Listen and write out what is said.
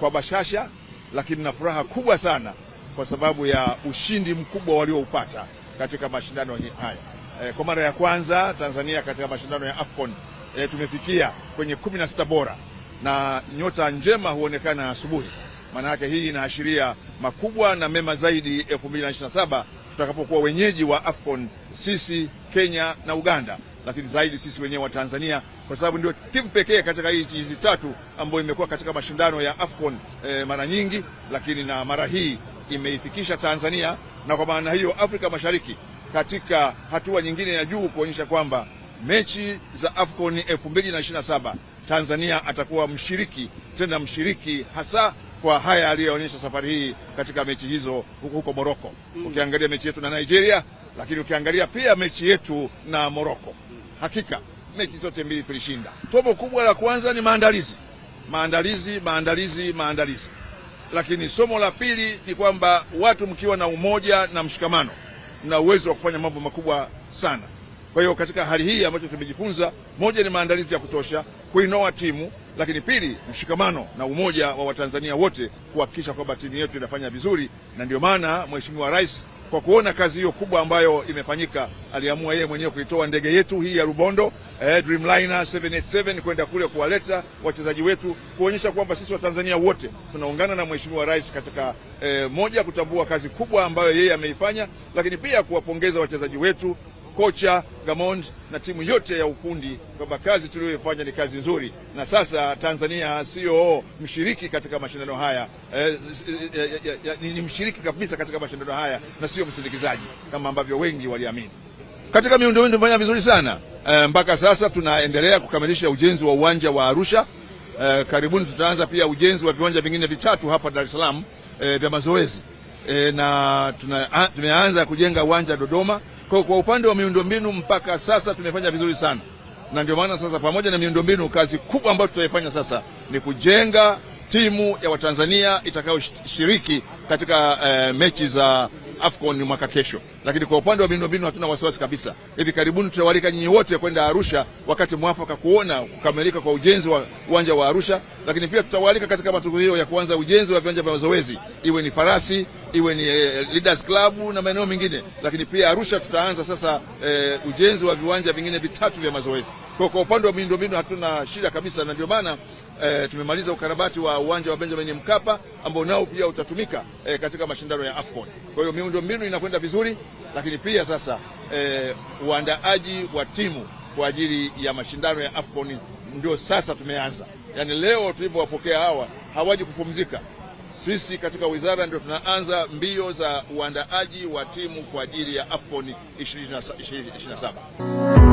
kwa bashasha, lakini na furaha kubwa sana kwa sababu ya ushindi mkubwa walioupata katika mashindano haya. Kwa mara ya kwanza Tanzania katika mashindano ya AFCON tumefikia kwenye 16 bora, na nyota njema huonekana asubuhi. Maana yake hii inaashiria makubwa na mema zaidi 2027 tutakapokuwa wenyeji wa AFCON, sisi Kenya na Uganda, lakini zaidi sisi wenyewe wa Tanzania, kwa sababu ndio timu pekee katika hizi tatu ambayo imekuwa katika mashindano ya AFCON mara nyingi, lakini na mara hii imeifikisha Tanzania, na kwa maana hiyo Afrika Mashariki katika hatua nyingine ya juu, kuonyesha kwamba mechi za AFCON 2027 Tanzania atakuwa mshiriki, tena mshiriki hasa kwa haya aliyoonyesha safari hii katika mechi hizo huko Morocco. Ukiangalia mechi yetu na Nigeria, lakini ukiangalia pia mechi yetu na Morocco, hakika mechi zote mbili tulishinda. Somo kubwa la kwanza ni maandalizi. Lakini somo la pili ni kwamba watu mkiwa na umoja na mshikamano na uwezo wa kufanya mambo makubwa sana. Kwa hiyo katika hali hii ambacho tumejifunza, moja ni maandalizi ya kutosha kuinoa timu, lakini pili mshikamano na umoja wa Watanzania wote kuhakikisha kwamba timu yetu inafanya vizuri. Na ndio maana Mheshimiwa Rais kwa kuona kazi hiyo kubwa ambayo imefanyika, aliamua yeye mwenyewe kuitoa ndege yetu hii ya Rubondo Dreamliner 787 kwenda kule kuwaleta wachezaji wetu, kuonyesha kwamba sisi Watanzania wote tunaungana na Mheshimiwa Rais katika moja, kutambua kazi kubwa ambayo yeye ameifanya, lakini pia kuwapongeza wachezaji wetu, kocha Gamond na timu yote ya ufundi kwamba kazi tuliyoifanya ni kazi nzuri, na sasa Tanzania sio mshiriki katika mashindano haya, ni mshiriki kabisa katika mashindano haya na sio msindikizaji kama ambavyo wengi waliamini. Katika miundombinu tumefanya vizuri sana. Mpaka sasa tunaendelea kukamilisha ujenzi wa uwanja wa Arusha. Karibuni tutaanza pia ujenzi wa viwanja vingine vitatu hapa Dar es Salaam vya mazoezi, na tumeanza kujenga uwanja Dodoma. Kwa upande wa miundombinu mpaka sasa tumefanya vizuri sana, na ndio maana sasa pamoja na miundombinu, kazi kubwa ambayo tutaifanya sasa ni kujenga timu ya Watanzania itakayoshiriki katika mechi za AFCON mwaka kesho. Lakini kwa upande wa miundombinu hatuna wasiwasi kabisa. Hivi karibuni tutawalika nyinyi wote kwenda Arusha wakati mwafaka kuona kukamilika kwa ujenzi wa uwanja wa Arusha, lakini pia tutawalika katika matukio ya kuanza ujenzi wa viwanja vya mazoezi, iwe ni Farasi, iwe ni Leaders Club na maeneo mengine. Lakini pia Arusha tutaanza sasa ujenzi wa viwanja vingine vitatu vya mazoezi. Kwa upande wa miundombinu hatuna shida kabisa, na ndio maana tumemaliza ukarabati wa uwanja wa Benjamin Mkapa ambao nao pia utatumika katika mashindano ya AFCON. Kwa hiyo miundombinu inakwenda vizuri, lakini pia sasa uandaaji wa timu kwa ajili ya mashindano ya AFCON ndio sasa tumeanza. Yaani leo tulipowapokea hawa hawaji kupumzika. Sisi katika wizara ndio tunaanza mbio za uandaaji wa timu kwa ajili ya AFCON 2027.